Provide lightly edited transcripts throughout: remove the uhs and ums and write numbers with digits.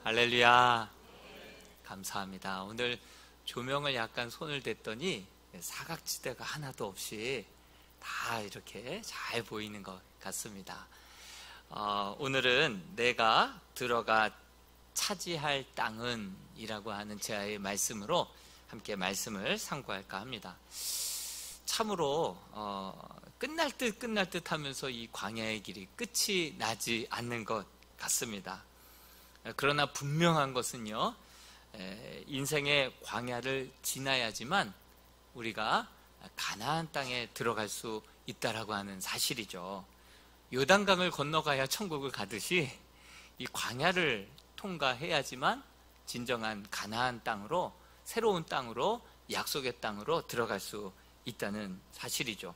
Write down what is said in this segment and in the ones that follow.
할렐루야. 감사합니다. 오늘 조명을 약간 손을 댔더니 사각지대가 하나도 없이 다 이렇게 잘 보이는 것 같습니다. 오늘은 내가 들어가 차지할 땅은 이라고 하는 제의 말씀으로 함께 말씀을 상고할까 합니다. 참으로 끝날 듯 하면서 이 광야의 길이 끝이 나지 않는 것 같습니다. 그러나 분명한 것은요, 인생의 광야를 지나야지만 우리가 가나안 땅에 들어갈 수 있다라고 하는 사실이죠. 요단강을 건너가야 천국을 가듯이 이 광야를 통과해야지만 진정한 가나안 땅으로, 새로운 땅으로, 약속의 땅으로 들어갈 수 있다는 사실이죠.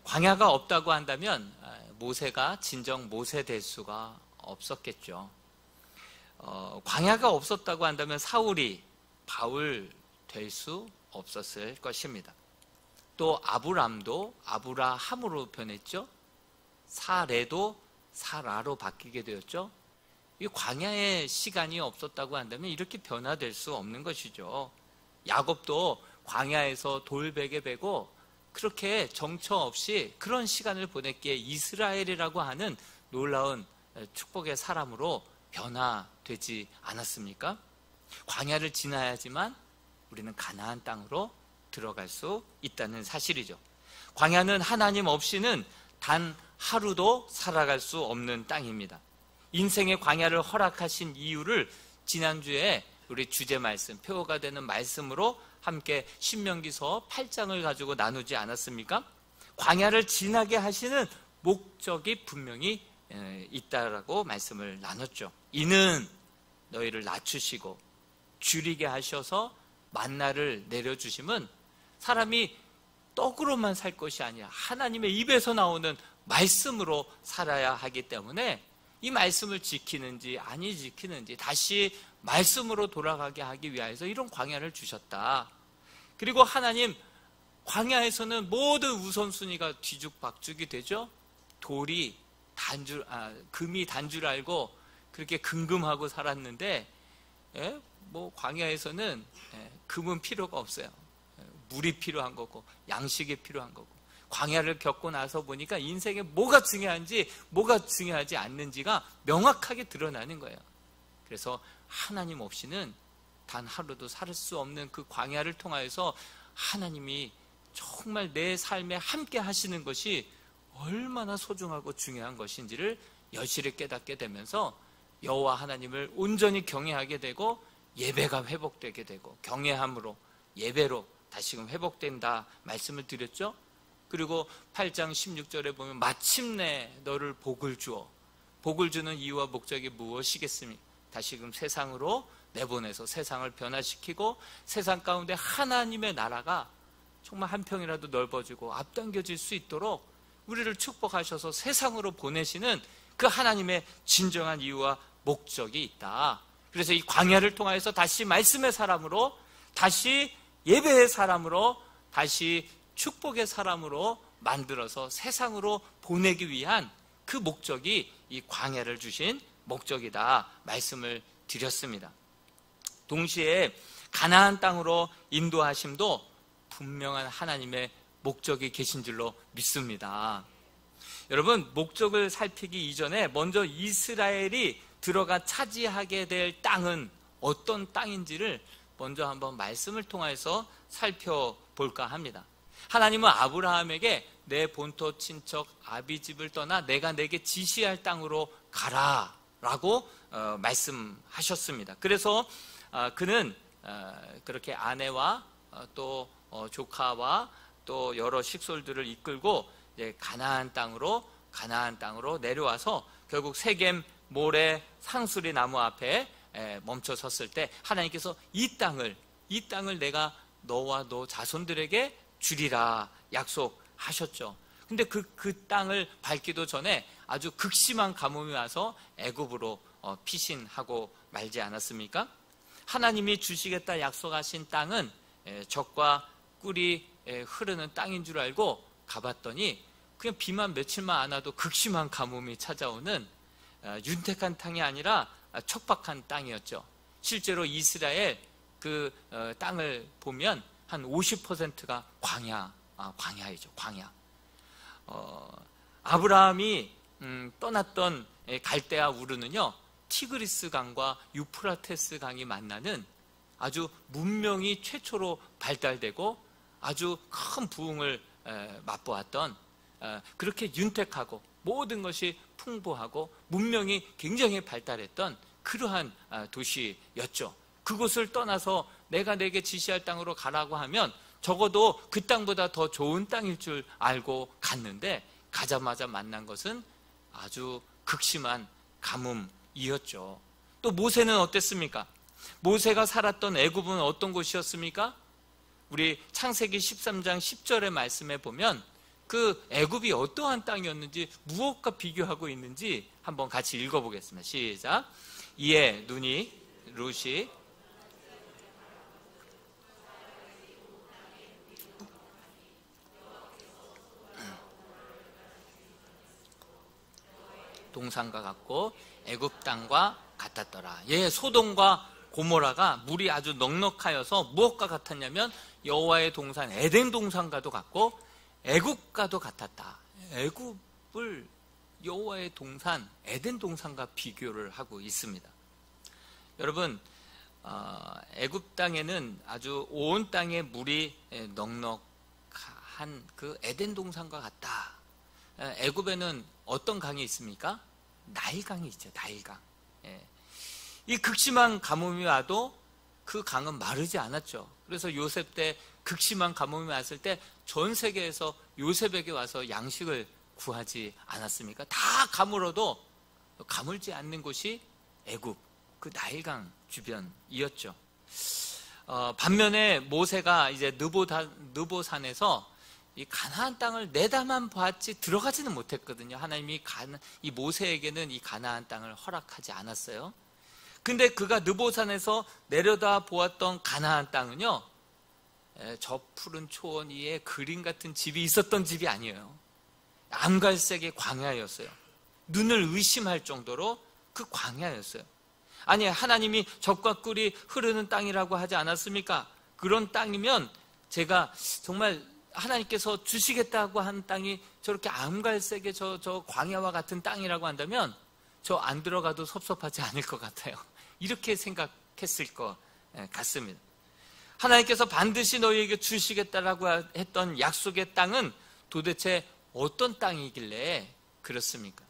광야가 없다고 한다면 모세가 진정 모세 될 수가 없었겠죠. 광야가 없었다고 한다면 사울이 바울 될 수 없었을 것입니다. 또 아브람도 아브라함으로 변했죠. 사레도 사라로 바뀌게 되었죠. 이 광야의 시간이 없었다고 한다면 이렇게 변화될 수 없는 것이죠. 야곱도 광야에서 돌베개 베고 그렇게 정처 없이 그런 시간을 보냈기에 이스라엘이라고 하는 놀라운 축복의 사람으로 변화되지 않았습니까? 광야를 지나야지만 우리는 가나안 땅으로 들어갈 수 있다는 사실이죠. 광야는 하나님 없이는 단 하루도 살아갈 수 없는 땅입니다. 인생의 광야를 허락하신 이유를 지난주에 우리 주제 말씀, 표어가 되는 말씀으로 함께 신명기서 8장을 가지고 나누지 않았습니까? 광야를 지나게 하시는 목적이 분명히 있다라고 말씀을 나눴죠. 이는 너희를 낮추시고 줄이게 하셔서 만나를 내려주심은 사람이 떡으로만 살 것이 아니라 하나님의 입에서 나오는 말씀으로 살아야 하기 때문에 이 말씀을 지키는지 아니 지키는지 다시 말씀으로 돌아가게 하기 위해서 이런 광야를 주셨다. 그리고 하나님 광야에서는 모든 우선순위가 뒤죽박죽이 되죠. 금이 단 줄 알고 그렇게 금금하고 살았는데 광야에서는 금은 필요가 없어요. 물이 필요한 거고 양식이 필요한 거고 광야를 겪고 나서 보니까 인생에 뭐가 중요한지 뭐가 중요하지 않는지가 명확하게 드러나는 거예요. 그래서 하나님 없이는 단 하루도 살 수 없는 그 광야를 통하여서 하나님이 정말 내 삶에 함께 하시는 것이 얼마나 소중하고 중요한 것인지를 여실히 깨닫게 되면서 여호와 하나님을 온전히 경외하게 되고 예배가 회복되게 되고 경외함으로 예배로 다시금 회복된다 말씀을 드렸죠. 그리고 8장 16절에 보면 마침내 너를 복을 주어, 복을 주는 이유와 목적이 무엇이겠습니까? 다시금 세상으로 내보내서 세상을 변화시키고 세상 가운데 하나님의 나라가 정말 한 평이라도 넓어지고 앞당겨질 수 있도록 우리를 축복하셔서 세상으로 보내시는 그 하나님의 진정한 이유와 목적이 있다. 그래서 이 광야를 통하여서 다시 말씀의 사람으로, 다시 예배의 사람으로, 다시 축복의 사람으로 만들어서 세상으로 보내기 위한 그 목적이 이 광야를 주신 목적이다 말씀을 드렸습니다. 동시에 가나안 땅으로 인도하심도 분명한 하나님의 목적이 계신 줄로 믿습니다. 여러분, 목적을 살피기 이전에 먼저 이스라엘이 들어가 차지하게 될 땅은 어떤 땅인지를 먼저 한번 말씀을 통해서 살펴볼까 합니다. 하나님은 아브라함에게 내 본토 친척 아비집을 떠나 내가 내게 지시할 땅으로 가라 라고 말씀하셨습니다. 그래서 그는 그렇게 아내와 또 조카와 또 여러 식솔들을 이끌고 가나안 땅으로 내려와서 결국 세겜 모래 상수리 나무 앞에 멈춰 섰을 때 하나님께서 이 땅을 내가 너와 너 자손들에게 주리라 약속하셨죠. 근데 그 땅을 밟기도 전에 아주 극심한 가뭄이 와서 애굽으로 피신하고 말지 않았습니까? 하나님이 주시겠다 약속하신 땅은 젖과 꿀이 흐르는 땅인 줄 알고 가봤더니 그냥 비만 며칠만 안 와도 극심한 가뭄이 찾아오는 윤택한 땅이 아니라 척박한 땅이었죠. 실제로 이스라엘 그 땅을 보면 한 50%가 광야이죠. 광야. 아브라함이 떠났던 갈대아 우르는요, 티그리스 강과 유프라테스 강이 만나는 아주 문명이 최초로 발달되고 아주 큰 부흥을 맛보았던, 그렇게 윤택하고 모든 것이 풍부하고 문명이 굉장히 발달했던 그러한 도시였죠. 그곳을 떠나서 내가 내게 지시할 땅으로 가라고 하면 적어도 그 땅보다 더 좋은 땅일 줄 알고 갔는데, 가자마자 만난 것은 아주 극심한 가뭄이었죠. 또 모세는 어땠습니까? 모세가 살았던 애굽은 어떤 곳이었습니까? 우리 창세기 13장 10절의 말씀에 보면 그 애굽이 어떠한 땅이었는지, 무엇과 비교하고 있는지 한번 같이 읽어보겠습니다. 시작. 이에 눈이 룻이 동산과 같고 애굽 땅과 같았더라. 예, 소돔과 고모라가 물이 아주 넉넉하여서 무엇과 같았냐면 여호와의 동산 에덴 동산과도 같고 애굽과도 같았다. 애굽을 여호와의 동산 에덴 동산과 비교를 하고 있습니다. 여러분, 애굽 땅에는 아주 온 땅에 물이 넉넉한 그 에덴 동산과 같다. 애굽에는 어떤 강이 있습니까? 나일강이 있죠. 나일강. 이 극심한 가뭄이 와도 그 강은 마르지 않았죠. 그래서 요셉 때 극심한 가뭄이 왔을 때 전 세계에서 요셉에게 와서 양식을 구하지 않았습니까? 다 가물어도 가물지 않는 곳이 애굽, 그 나일강 주변이었죠. 반면에 모세가 이제 느보산에서 이 가나안 땅을 내다만 보았지 들어가지는 못했거든요. 하나님이 이 모세에게는 이 가나안 땅을 허락하지 않았어요. 근데 그가 느보산에서 내려다 보았던 가나안 땅은요, 저 푸른 초원 위에 그림 같은 집이 있었던 집이 아니에요. 암갈색의 광야였어요. 눈을 의심할 정도로 그 광야였어요. 아니, 하나님이 젖과 꿀이 흐르는 땅이라고 하지 않았습니까? 그런 땅이면 제가 정말 하나님께서 주시겠다고 한 땅이 저렇게 암갈색의 저 광야와 같은 땅이라고 한다면 저 안 들어가도 섭섭하지 않을 것 같아요. 이렇게 생각했을 것 같습니다. 하나님께서 반드시 너희에게 주시겠다라고 했던 약속의 땅은 도대체 어떤 땅이길래 그렇습니까?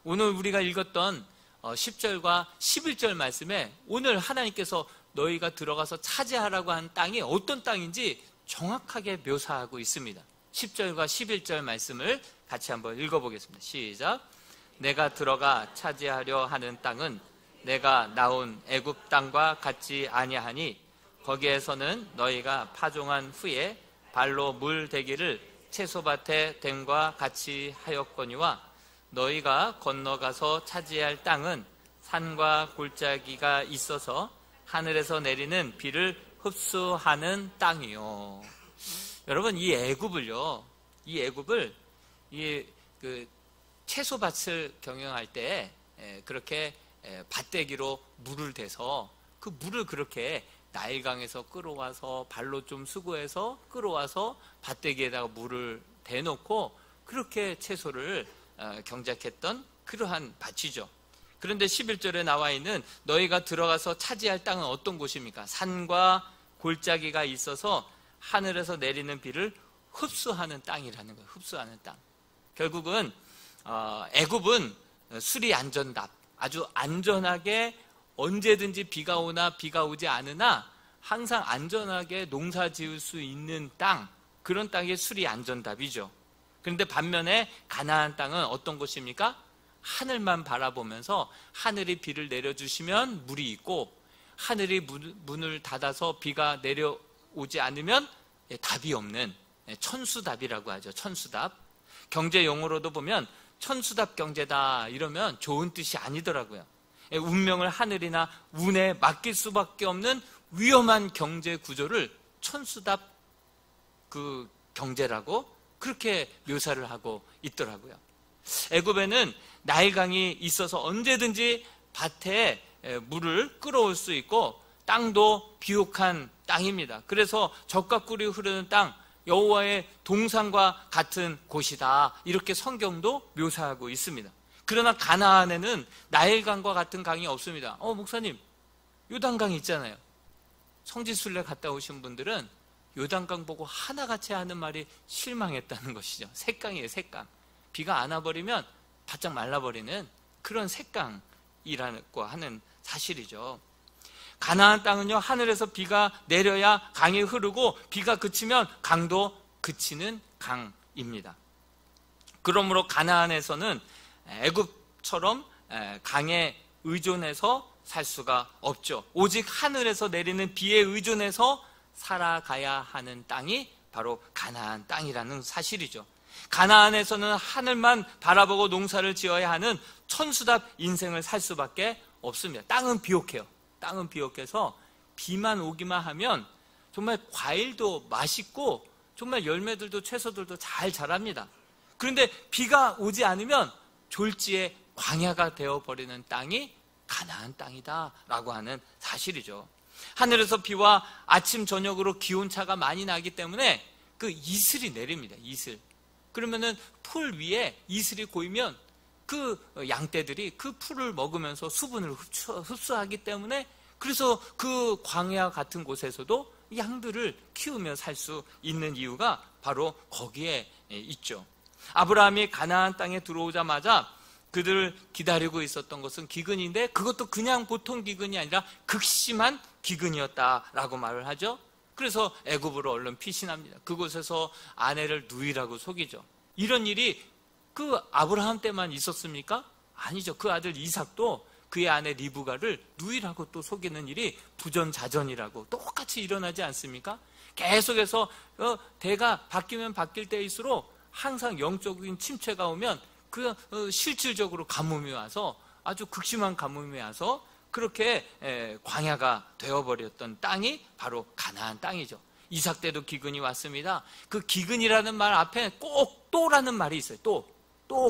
오늘 우리가 읽었던 10절과 11절 말씀에 오늘 하나님께서 너희가 들어가서 차지하라고 한 땅이 어떤 땅인지 정확하게 묘사하고 있습니다. 10절과 11절 말씀을 같이 한번 읽어보겠습니다. 시작. 내가 들어가 차지하려 하는 땅은 내가 나온 애굽 땅과 같지 아니하니 거기에서는 너희가 파종한 후에 발로 물 대기를 채소밭에 댐과 같이 하였거니와 너희가 건너가서 차지할 땅은 산과 골짜기가 있어서 하늘에서 내리는 비를 흡수하는 땅이요. 여러분, 이 애굽을 그 채소밭을 경영할 때 그렇게 밭대기로 물을 대서 그 물을 그렇게 나일강에서 끌어와서 발로 좀 수고해서 끌어와서 밭대기에다가 물을 대놓고 그렇게 채소를 경작했던 그러한 밭이죠. 그런데 11절에 나와 있는 너희가 들어가서 차지할 땅은 어떤 곳입니까? 산과 골짜기가 있어서 하늘에서 내리는 비를 흡수하는 땅이라는 거예요. 흡수하는 땅. 결국은 애굽은 수리 안전답, 아주 안전하게 언제든지 비가 오나 비가 오지 않으나 항상 안전하게 농사 지을 수 있는 땅, 그런 땅이 수리 안전답이죠. 그런데 반면에 가나안 땅은 어떤 곳입니까? 하늘만 바라보면서 하늘이 비를 내려주시면 물이 있고 하늘이 문을 닫아서 비가 내려오지 않으면 답이 없는 천수답이라고 하죠. 천수답. 경제 용어로도 보면 천수답 경제다 이러면 좋은 뜻이 아니더라고요. 운명을 하늘이나 운에 맡길 수밖에 없는 위험한 경제 구조를 천수답 그 경제라고 그렇게 묘사를 하고 있더라고요. 애굽에는 나일강이 있어서 언제든지 밭에 물을 끌어올 수 있고 땅도 비옥한 땅입니다. 그래서 젖과 꿀이 흐르는 땅, 여호와의 동산과 같은 곳이다, 이렇게 성경도 묘사하고 있습니다. 그러나 가나안에는 나일강과 같은 강이 없습니다. 목사님, 요단강이 있잖아요. 성지순례 갔다 오신 분들은 요단강 보고 하나같이 하는 말이 실망했다는 것이죠. 샛강이에요, 샛강. 비가 안 와버리면 바짝 말라버리는 그런 샛강이라고 하는 사실이죠. 가나안 땅은요, 하늘에서 비가 내려야 강이 흐르고 비가 그치면 강도 그치는 강입니다. 그러므로 가나안에서는 애굽처럼 강에 의존해서 살 수가 없죠. 오직 하늘에서 내리는 비에 의존해서 살아가야 하는 땅이 바로 가나안 땅이라는 사실이죠. 가나안에서는 하늘만 바라보고 농사를 지어야 하는 천수답 인생을 살 수밖에 없습니다. 땅은 비옥해요. 땅은 비옥해서 비만 오기만 하면 정말 과일도 맛있고 정말 열매들도 채소들도 잘 자랍니다. 그런데 비가 오지 않으면 졸지에 광야가 되어버리는 땅이 가나안 땅이다라고 하는 사실이죠. 하늘에서 비와 아침 저녁으로 기온차가 많이 나기 때문에 그 이슬이 내립니다. 이슬. 그러면은 풀 위에 이슬이 고이면 그 양떼들이 그 풀을 먹으면서 수분을 흡수하기 때문에, 그래서 그 광야 같은 곳에서도 양들을 키우며 살 수 있는 이유가 바로 거기에 있죠. 아브라함이 가나안 땅에 들어오자마자 그들을 기다리고 있었던 것은 기근인데, 그것도 그냥 보통 기근이 아니라 극심한 기근이었다라고 말을 하죠. 그래서 애굽으로 얼른 피신합니다. 그곳에서 아내를 누이라고 속이죠. 이런 일이 그 아브라함 때만 있었습니까? 아니죠. 그 아들 이삭도 그의 아내 리브가를 누이라고 또 속이는 일이 부전자전이라고 똑같이 일어나지 않습니까? 계속해서 대가 바뀌면 바뀔 때일수록 항상 영적인 침체가 오면 그 실질적으로 가뭄이 와서, 아주 극심한 가뭄이 와서 그렇게 광야가 되어버렸던 땅이 바로 가나안 땅이죠. 이삭 때도 기근이 왔습니다. 그 기근이라는 말 앞에 꼭 또라는 말이 있어요. 또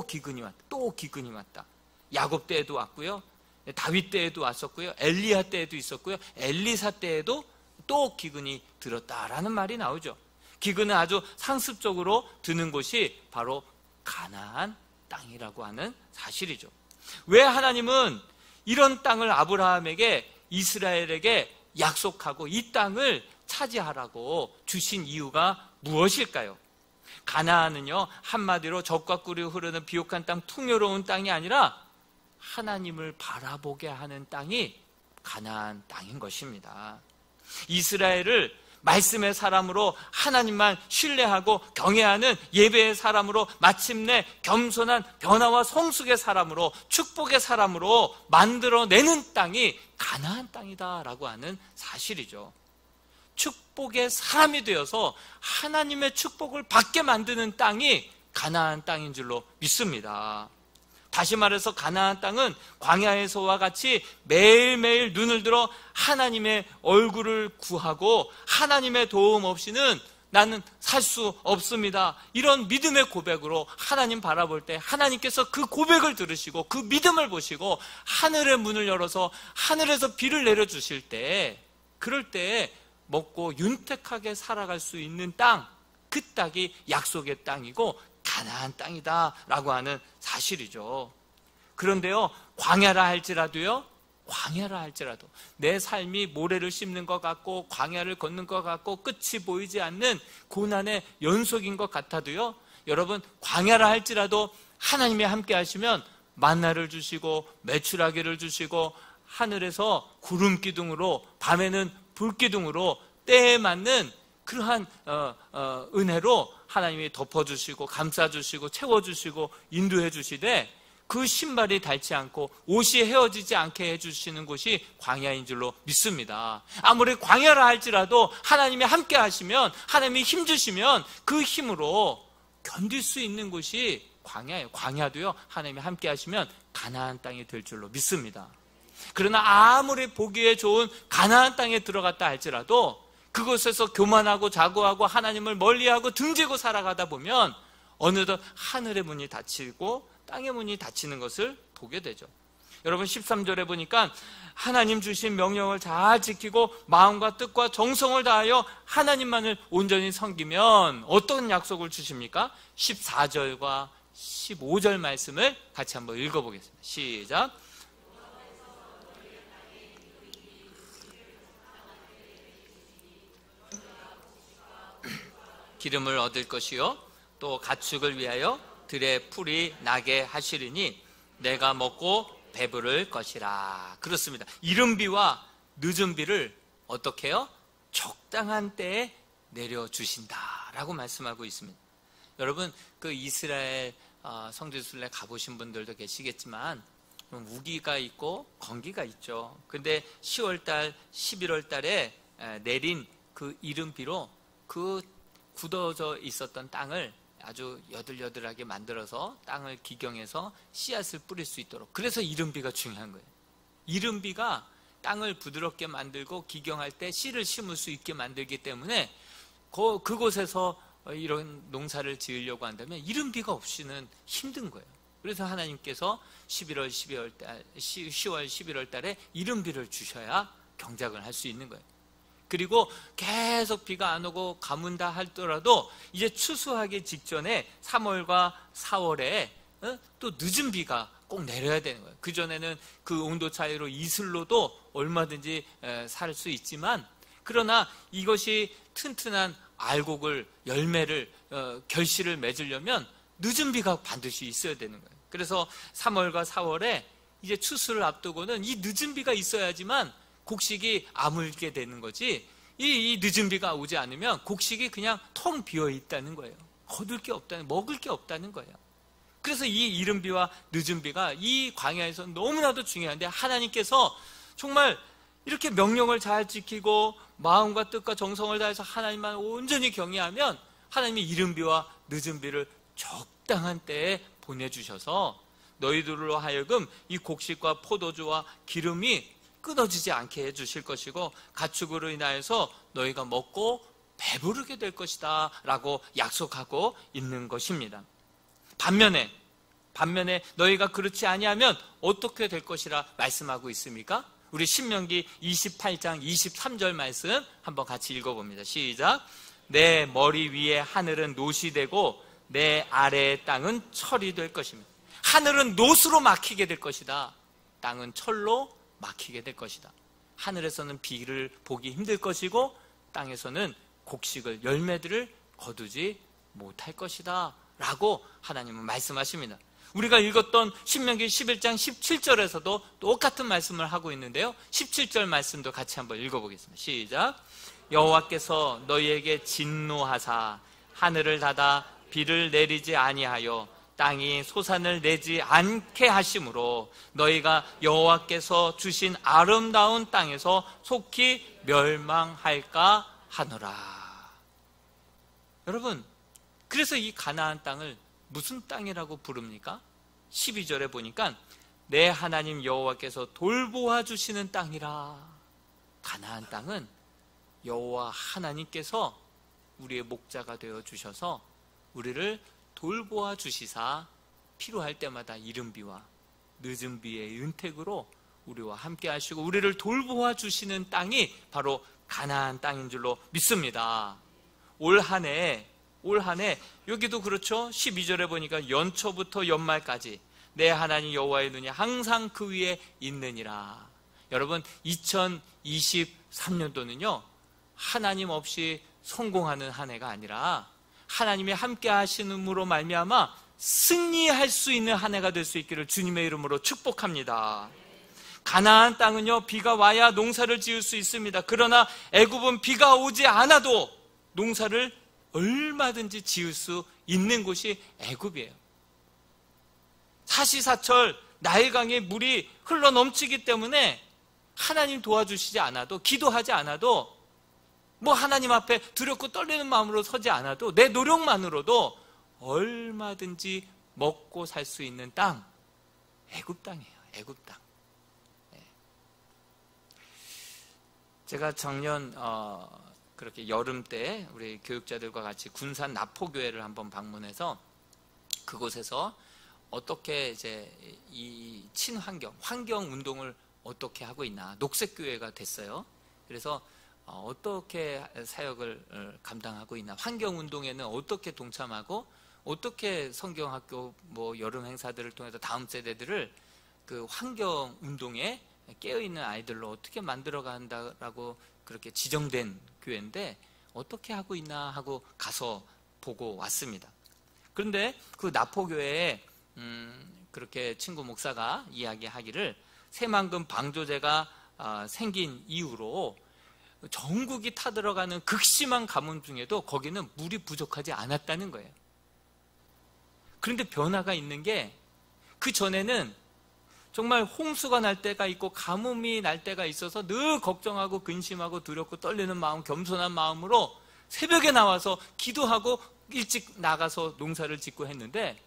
기근이 왔다. 또 기근이 왔다. 야곱 때에도 왔고요. 다윗 때에도 왔었고요. 엘리야 때에도 있었고요. 엘리사 때에도 또 기근이 들었다라는 말이 나오죠. 기근은 아주 상습적으로 드는 곳이 바로 가나안 땅이라고 하는 사실이죠. 왜 하나님은 이런 땅을 아브라함에게, 이스라엘에게 약속하고 이 땅을 차지하라고 주신 이유가 무엇일까요? 가나안은요, 한마디로 젖과 꿀이 흐르는 비옥한 땅, 풍요로운 땅이 아니라 하나님을 바라보게 하는 땅이 가나안 땅인 것입니다. 이스라엘을 말씀의 사람으로, 하나님만 신뢰하고 경외하는 예배의 사람으로, 마침내 겸손한 변화와 성숙의 사람으로, 축복의 사람으로 만들어내는 땅이 가나안 땅이다라고 하는 사실이죠. 축복의 사람이 되어서 하나님의 축복을 받게 만드는 땅이 가나안 땅인 줄로 믿습니다. 다시 말해서 가나안 땅은 광야에서와 같이 매일매일 눈을 들어 하나님의 얼굴을 구하고 하나님의 도움 없이는 나는 살 수 없습니다, 이런 믿음의 고백으로 하나님 바라볼 때 하나님께서 그 고백을 들으시고 그 믿음을 보시고 하늘의 문을 열어서 하늘에서 비를 내려주실 때, 그럴 때 먹고 윤택하게 살아갈 수 있는 땅, 그 땅이 약속의 땅이고 가나안 땅이다라고 하는 사실이죠. 그런데요, 광야라 할지라도 내 삶이 모래를 씹는 것 같고 광야를 걷는 것 같고 끝이 보이지 않는 고난의 연속인 것 같아도요, 여러분, 광야라 할지라도 하나님이 함께 하시면 만나를 주시고 메추라기를 주시고 하늘에서 구름 기둥으로, 밤에는 불 기둥으로 때에 맞는 그러한 은혜로 하나님이 덮어주시고 감싸주시고 채워주시고 인도해 주시되, 그 신발이 닳지 않고 옷이 헤어지지 않게 해주시는 곳이 광야인 줄로 믿습니다. 아무리 광야라 할지라도 하나님이 함께 하시면, 하나님이 힘주시면 그 힘으로 견딜 수 있는 곳이 광야예요. 광야도요, 하나님이 함께 하시면 가나안 땅이 될 줄로 믿습니다. 그러나 아무리 보기에 좋은 가나안 땅에 들어갔다 할지라도 그곳에서 교만하고 자고하고 하나님을 멀리하고 등지고 살아가다 보면 어느덧 하늘의 문이 닫히고 땅의 문이 닫히는 것을 보게 되죠. 여러분 13절에 보니까 하나님 주신 명령을 잘 지키고 마음과 뜻과 정성을 다하여 하나님만을 온전히 섬기면 어떤 약속을 주십니까? 14절과 15절 말씀을 같이 한번 읽어보겠습니다. 시작. 기름을 얻을 것이요 또 가축을 위하여 들에 풀이 나게 하시리니 내가 먹고 배부를 것이라. 그렇습니다. 이른 비와 늦은 비를 어떻게 해요? 적당한 때에 내려주신다라고 말씀하고 있습니다. 여러분 그 이스라엘 성지순례 가보신 분들도 계시겠지만 우기가 있고 건기가 있죠. 근데 10월달 11월달에 내린 그 이른 비로 그 굳어져 있었던 땅을 아주 여들여들하게 만들어서 땅을 기경해서 씨앗을 뿌릴 수 있도록, 그래서 이른비가 중요한 거예요. 이른비가 땅을 부드럽게 만들고 기경할 때 씨를 심을 수 있게 만들기 때문에 그곳에서 이런 농사를 지으려고 한다면 이른비가 없이는 힘든 거예요. 그래서 하나님께서 10월 11월 달에 이른비를 주셔야 경작을 할 수 있는 거예요. 그리고 계속 비가 안 오고 가문다 하더라도 이제 추수하기 직전에 3월과 4월에 또 늦은 비가 꼭 내려야 되는 거예요. 그전에는 그 온도 차이로 이슬로도 얼마든지 살 수 있지만, 그러나 이것이 튼튼한 알곡을, 열매를, 결실을 맺으려면 늦은 비가 반드시 있어야 되는 거예요. 그래서 3월과 4월에 이제 추수를 앞두고는 이 늦은 비가 있어야지만 곡식이 아물게 되는 거지, 이 늦은 비가 오지 않으면 곡식이 그냥 텅 비어 있다는 거예요. 거둘 게 없다는, 먹을 게 없다는 거예요. 그래서 이 이른 비와 늦은 비가 이 광야에서 너무나도 중요한데, 하나님께서 정말 이렇게 명령을 잘 지키고 마음과 뜻과 정성을 다해서 하나님만 온전히 경외하면 하나님이 이른 비와 늦은 비를 적당한 때에 보내주셔서 너희들로 하여금 이 곡식과 포도주와 기름이 끊어지지 않게 해주실 것이고 가축으로 인하여서 너희가 먹고 배부르게 될 것이다 라고 약속하고 있는 것입니다. 반면에 너희가 그렇지 아니하면 어떻게 될 것이라 말씀하고 있습니까? 우리 신명기 28장 23절 말씀 한번 같이 읽어봅니다. 시작. 내 머리 위에 하늘은 노시 되고 내 아래의 땅은 철이 될 것입니다. 하늘은 노수로 막히게 될 것이다. 땅은 철로 막히게 될 것이다. 하늘에서는 비를 보기 힘들 것이고 땅에서는 곡식을, 열매들을 거두지 못할 것이다 라고 하나님은 말씀하십니다. 우리가 읽었던 신명기 11장 17절에서도 똑같은 말씀을 하고 있는데요, 17절 말씀도 같이 한번 읽어보겠습니다. 시작. 여호와께서 너희에게 진노하사 하늘을 닫아 비를 내리지 아니하여 땅이 소산을 내지 않게 하심으로 너희가 여호와께서 주신 아름다운 땅에서 속히 멸망할까 하노라. 여러분, 그래서 이 가나안 땅을 무슨 땅이라고 부릅니까? 12절에 보니까 내 하나님 여호와께서 돌보아 주시는 땅이라. 가나안 땅은 여호와 하나님께서 우리의 목자가 되어 주셔서 우리를 돌보아 주시사 필요할 때마다 이른 비와 늦은 비의 은택으로 우리와 함께 하시고 우리를 돌보아 주시는 땅이 바로 가나안 땅인 줄로 믿습니다. 올 한 해 여기도 그렇죠. 12절에 보니까 연초부터 연말까지 내 하나님 여호와의 눈이 항상 그 위에 있느니라. 여러분, 2023년도는요 하나님 없이 성공하는 한 해가 아니라 하나님이 함께 하시는으로 말미암아 승리할 수 있는 한 해가 될 수 있기를 주님의 이름으로 축복합니다. 가나안 땅은요 비가 와야 농사를 지을 수 있습니다. 그러나 애굽은 비가 오지 않아도 농사를 얼마든지 지을 수 있는 곳이 애굽이에요. 사시사철 나일강에 물이 흘러 넘치기 때문에 하나님 도와주시지 않아도, 기도하지 않아도, 뭐 하나님 앞에 두렵고 떨리는 마음으로 서지 않아도 내 노력만으로도 얼마든지 먹고 살 수 있는 땅, 애굽 땅이에요. 애굽 땅. 제가 작년 그렇게 여름 때 우리 교육자들과 같이 군산 나포교회를 한번 방문해서 그곳에서 어떻게 이제 이 친환경, 환경 운동을 어떻게 하고 있나, 녹색교회가 됐어요. 그래서 어떻게 사역을 감당하고 있나, 환경 운동에는 어떻게 동참하고, 어떻게 성경학교 뭐 여름 행사들을 통해서 다음 세대들을 그 환경 운동에 깨어있는 아이들로 어떻게 만들어 간다라고 그렇게 지정된 교회인데 어떻게 하고 있나 하고 가서 보고 왔습니다. 그런데 그 나포교회에 그렇게 친구 목사가 이야기하기를 새만금 방조제가 생긴 이후로 전국이 타들어가는 극심한 가뭄 중에도 거기는 물이 부족하지 않았다는 거예요. 그런데 변화가 있는 게, 그 전에는 정말 홍수가 날 때가 있고 가뭄이 날 때가 있어서 늘 걱정하고 근심하고 두렵고 떨리는 마음, 겸손한 마음으로 새벽에 나와서 기도하고 일찍 나가서 농사를 짓고 했는데,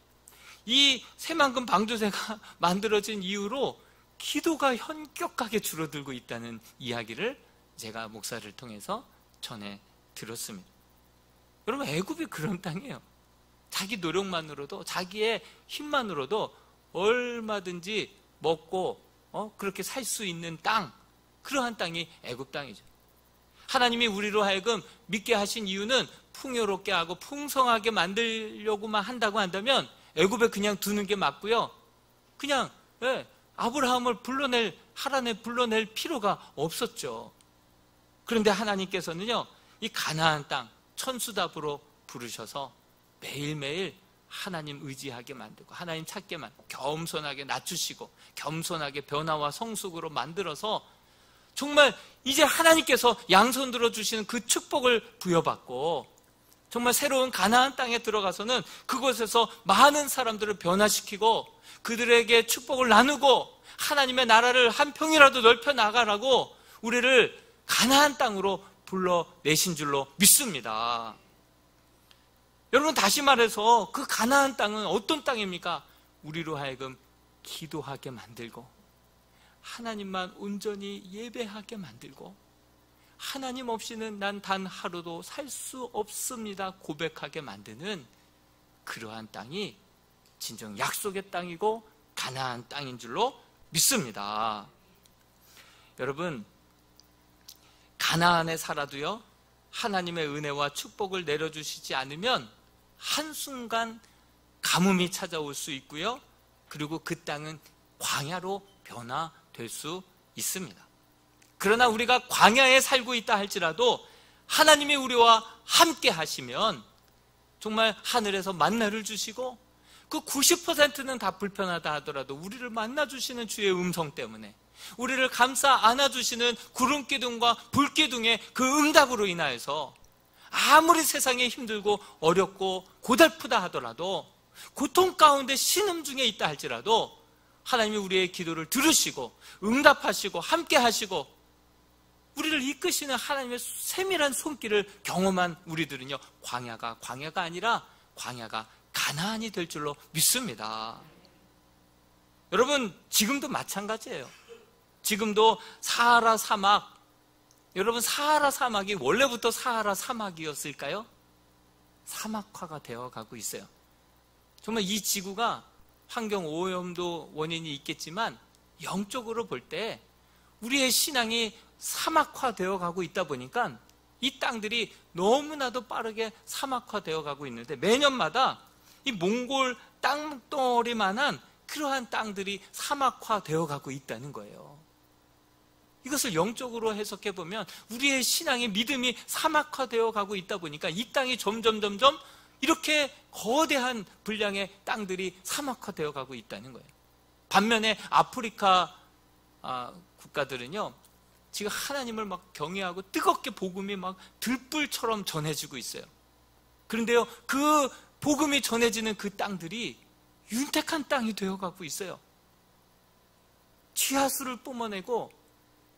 이 새만금 방조제가 만들어진 이후로 기도가 현격하게 줄어들고 있다는 이야기를 제가 목사를 통해서 전해 들었습니다. 여러분, 애굽이 그런 땅이에요. 자기 노력만으로도, 자기의 힘만으로도 얼마든지 먹고 그렇게 살 수 있는 땅, 그러한 땅이 애굽 땅이죠. 하나님이 우리로 하여금 믿게 하신 이유는 풍요롭게 하고 풍성하게 만들려고만 한다고 한다면 애굽에 그냥 두는 게 맞고요. 그냥 아브라함을 하란에 불러낼 필요가 없었죠. 그런데 하나님께서는요, 이 가나안 땅 천수답으로 부르셔서 매일매일 하나님 의지하게 만들고 하나님 찾게 만들고 겸손하게 낮추시고 겸손하게 변화와 성숙으로 만들어서 정말 이제 하나님께서 양손 들어주시는 그 축복을 부여받고 정말 새로운 가나안 땅에 들어가서는 그곳에서 많은 사람들을 변화시키고 그들에게 축복을 나누고 하나님의 나라를 한 평이라도 넓혀 나가라고 우리를 가나안 땅으로 불러내신 줄로 믿습니다. 여러분, 다시 말해서 그 가나안 땅은 어떤 땅입니까? 우리로 하여금 기도하게 만들고 하나님만 온전히 예배하게 만들고 하나님 없이는 난 단 하루도 살 수 없습니다 고백하게 만드는 그러한 땅이 진정 약속의 땅이고 가나안 땅인 줄로 믿습니다. 여러분, 가나안에 살아도요, 하나님의 은혜와 축복을 내려주시지 않으면 한순간 가뭄이 찾아올 수 있고요, 그리고 그 땅은 광야로 변화될 수 있습니다. 그러나 우리가 광야에 살고 있다 할지라도 하나님이 우리와 함께 하시면 정말 하늘에서 만나를 주시고 그 90%는 다 불편하다 하더라도 우리를 만나주시는 주의 음성 때문에, 우리를 감싸 안아주시는 구름기둥과 불기둥의 그 응답으로 인하여서 아무리 세상에 힘들고 어렵고 고달프다 하더라도, 고통 가운데 신음 중에 있다 할지라도 하나님이 우리의 기도를 들으시고 응답하시고 함께 하시고 우리를 이끄시는 하나님의 세밀한 손길을 경험한 우리들은요, 광야가 아니라 광야가 가나안이 될 줄로 믿습니다. 여러분, 지금도 마찬가지예요. 지금도 사하라 사막, 여러분, 사하라 사막이 원래부터 사하라 사막이었을까요? 사막화가 되어가고 있어요. 정말 이 지구가 환경 오염도 원인이 있겠지만 영적으로 볼 때 우리의 신앙이 사막화되어 가고 있다 보니까 이 땅들이 너무나도 빠르게 사막화되어 가고 있는데, 매년마다 이 몽골 땅덩어리만한 그러한 땅들이 사막화되어 가고 있다는 거예요. 이것을 영적으로 해석해 보면 우리의 신앙의 믿음이 사막화되어 가고 있다 보니까 이 땅이 점점 이렇게 거대한 분량의 땅들이 사막화되어 가고 있다는 거예요. 반면에 아프리카 국가들은요, 지금 하나님을 막 경외하고 뜨겁게 복음이 막 들불처럼 전해지고 있어요. 그런데요, 그 복음이 전해지는 그 땅들이 윤택한 땅이 되어가고 있어요. 쥐하수를 뿜어내고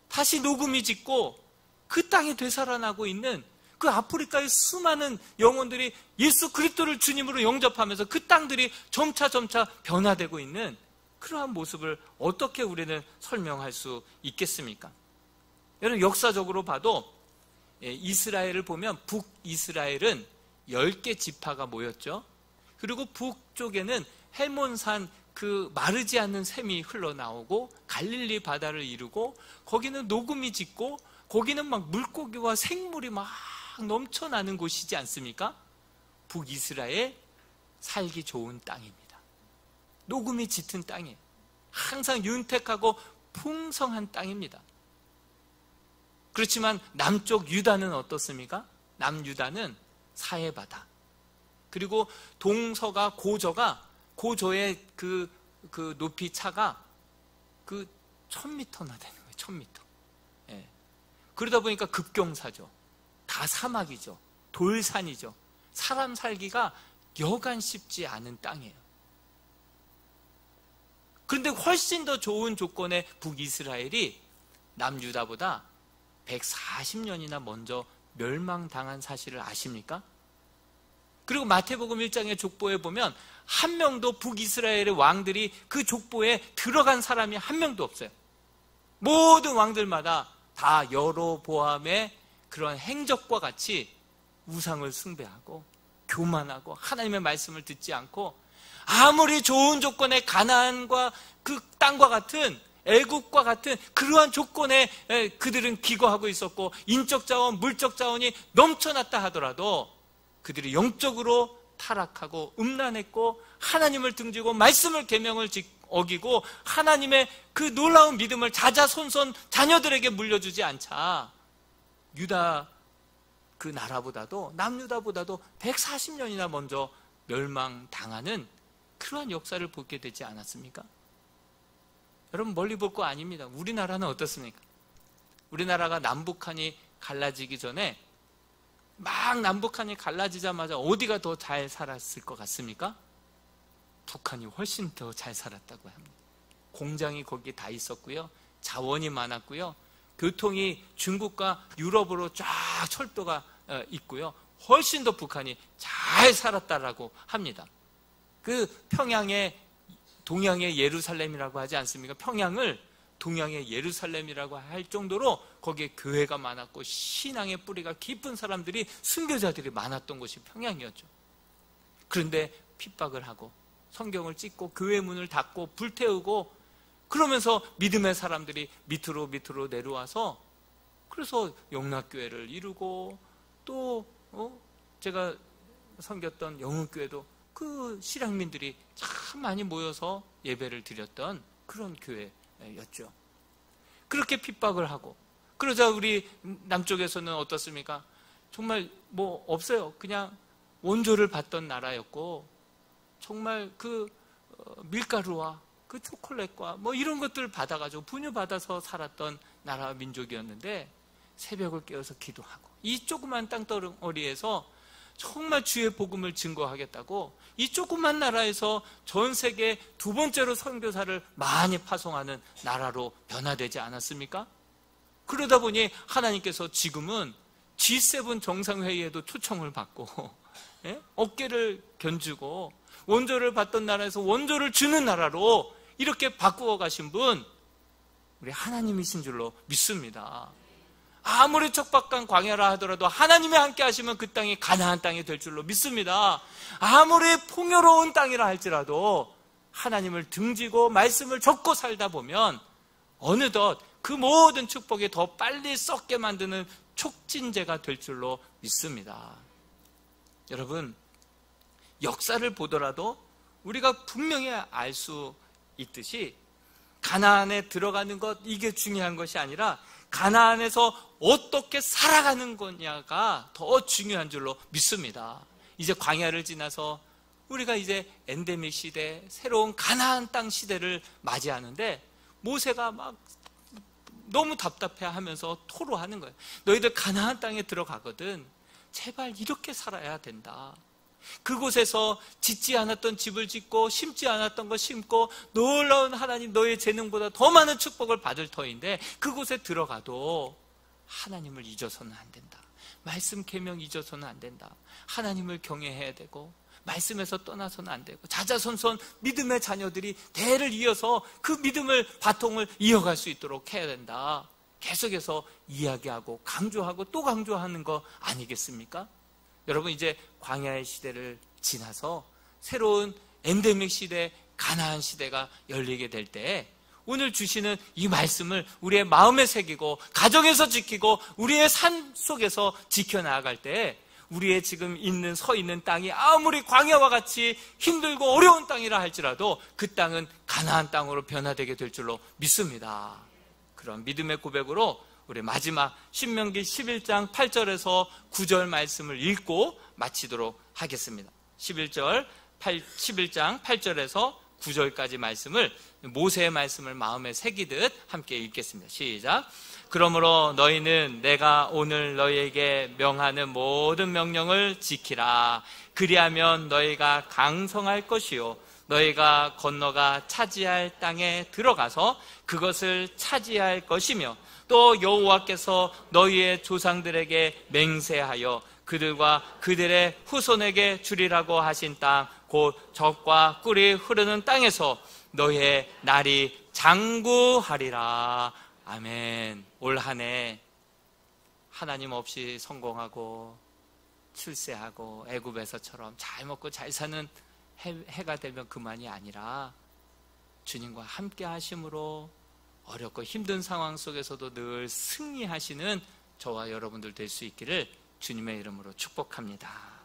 다시 녹음이 짓고 그 땅이 되살아나고 있는 그 아프리카의 수많은 영혼들이 예수 그리스도를 주님으로 영접하면서 그 땅들이 점차 변화되고 있는 그러한 모습을 어떻게 우리는 설명할 수 있겠습니까? 여러분, 역사적으로 봐도 이스라엘을 보면 북이스라엘은 10개 지파가 모였죠. 그리고 북쪽에는 헬몬산 그 마르지 않는 샘이 흘러나오고 갈릴리 바다를 이루고 거기는 녹음이 짙고 거기는 막 물고기와 생물이 막 넘쳐나는 곳이지 않습니까? 북이스라엘 살기 좋은 땅입니다. 녹음이 짙은 땅이에요. 항상 윤택하고 풍성한 땅입니다. 그렇지만 남쪽 유다는 어떻습니까? 남유다는 사해바다, 그리고 동서가 고저의 그 높이 차가 1000m나 되는 거예요. 1000m. 예. 그러다 보니까 급경사죠. 다 사막이죠. 돌산이죠. 사람 살기가 여간 쉽지 않은 땅이에요. 그런데 훨씬 더 좋은 조건의 북이스라엘이 남유다보다 140년이나 먼저 멸망당한 사실을 아십니까? 그리고 마태복음 1장의 족보에 보면 한 명도 북이스라엘의 왕들이 그 족보에 들어간 사람이 한 명도 없어요. 모든 왕들마다 다 여로보암의 그런 행적과 같이 우상을 숭배하고 교만하고 하나님의 말씀을 듣지 않고 아무리 좋은 조건의 가나안과 그 땅과 같은 애국과 같은 그러한 조건에 그들은 기거하고 있었고 인적 자원, 물적 자원이 넘쳐났다 하더라도 그들이 영적으로 타락하고 음란했고 하나님을 등지고 말씀을 계명을 어기고 하나님의 그 놀라운 믿음을 자자손손 자녀들에게 물려주지 않자 유다 그 나라보다도 남유다보다도 140년이나 먼저 멸망당하는 그러한 역사를 보게 되지 않았습니까? 여러분 멀리 볼 거 아닙니다. 우리나라는 어떻습니까? 우리나라가 남북한이 갈라지기 전에 막 남북한이 갈라지자마자 어디가 더 잘 살았을 것 같습니까? 북한이 훨씬 더 잘 살았다고 합니다. 공장이 거기 다 있었고요. 자원이 많았고요. 교통이 중국과 유럽으로 쫙 철도가 있고요. 훨씬 더 북한이 잘 살았다라고 합니다. 그 평양의 동양의 예루살렘이라고 하지 않습니까? 평양을 동양의 예루살렘이라고 할 정도로 거기에 교회가 많았고 신앙의 뿌리가 깊은 사람들이 순교자들이 많았던 곳이 평양이었죠. 그런데 핍박을 하고 성경을 찢고 교회 문을 닫고 불태우고 그러면서 믿음의 사람들이 밑으로 내려와서 그래서 영락교회를 이루고 또 제가 섬겼던 영흥교회도 그 실향민들이 참 많이 모여서 예배를 드렸던 그런 교회였죠. 그렇게 핍박을 하고 그러자 우리 남쪽에서는 어떻습니까? 정말 뭐 없어요. 그냥 원조를 받던 나라였고 정말 그 밀가루와 그 초콜릿과 뭐 이런 것들을 받아가지고 분유받아서 살았던 나라 민족이었는데 새벽을 깨어서 기도하고 이 조그만 땅덩어리에서 정말 주의 복음을 증거하겠다고 이 조그만 나라에서 전 세계 두 번째로 선교사를 많이 파송하는 나라로 변화되지 않았습니까? 그러다 보니 하나님께서 지금은 G7 정상회의에도 초청을 받고 어깨를 견주고 원조를 받던 나라에서 원조를 주는 나라로 이렇게 바꾸어 가신 분 우리 하나님이신 줄로 믿습니다. 아무리 척박한 광야라 하더라도 하나님이 함께 하시면 그 땅이 가나안 땅이 될 줄로 믿습니다. 아무리 풍요로운 땅이라 할지라도 하나님을 등지고 말씀을 적고 살다 보면 어느덧 그 모든 축복이 더 빨리 썩게 만드는 촉진제가 될 줄로 믿습니다. 여러분 역사를 보더라도 우리가 분명히 알 수 있듯이 가나안에 들어가는 것 이게 중요한 것이 아니라 가나안에서 어떻게 살아가는 거냐가 더 중요한 줄로 믿습니다. 이제 광야를 지나서 우리가 이제 엔데믹 시대, 새로운 가나안 땅 시대를 맞이하는데 모세가 막 너무 답답해하면서 토로하는 거예요. 너희들 가나안 땅에 들어가거든. 제발 이렇게 살아야 된다. 그곳에서 짓지 않았던 집을 짓고 심지 않았던 거 심고 놀라운 하나님 너의 재능보다 더 많은 축복을 받을 터인데 그곳에 들어가도 하나님을 잊어서는 안 된다. 말씀 계명 잊어서는 안 된다. 하나님을 경외해야 되고 말씀에서 떠나서는 안 되고 자자손손 믿음의 자녀들이 대를 이어서 그 믿음을 바통을 이어갈 수 있도록 해야 된다. 계속해서 이야기하고 강조하고 또 강조하는 거 아니겠습니까? 여러분 이제 광야의 시대를 지나서 새로운 엔데믹 시대, 가나안 시대가 열리게 될 때 오늘 주시는 이 말씀을 우리의 마음에 새기고 가정에서 지키고 우리의 삶 속에서 지켜나갈 때 우리의 지금 서 있는 땅이 아무리 광야와 같이 힘들고 어려운 땅이라 할지라도 그 땅은 가나안 땅으로 변화되게 될 줄로 믿습니다. 그런 믿음의 고백으로 우리 마지막 신명기 11장 8절에서 9절 말씀을 읽고 마치도록 하겠습니다. 11장 8절에서 9절까지 말씀을 모세의 말씀을 마음에 새기듯 함께 읽겠습니다. 시작. 그러므로 너희는 내가 오늘 너희에게 명하는 모든 명령을 지키라. 그리하면 너희가 강성할 것이요 너희가 건너가 차지할 땅에 들어가서 그것을 차지할 것이며 또 여호와께서 너희의 조상들에게 맹세하여 그들과 그들의 후손에게 주리라고 하신 땅 곧 젖과 꿀이 흐르는 땅에서 너희의 날이 장구하리라. 아멘. 올 한 해 하나님 없이 성공하고 출세하고 애굽에서처럼 잘 먹고 잘 사는 해가 되면 그만이 아니라 주님과 함께 하심으로 어렵고 힘든 상황 속에서도 늘 승리하시는 저와 여러분들 될 수 있기를 주님의 이름으로 축복합니다.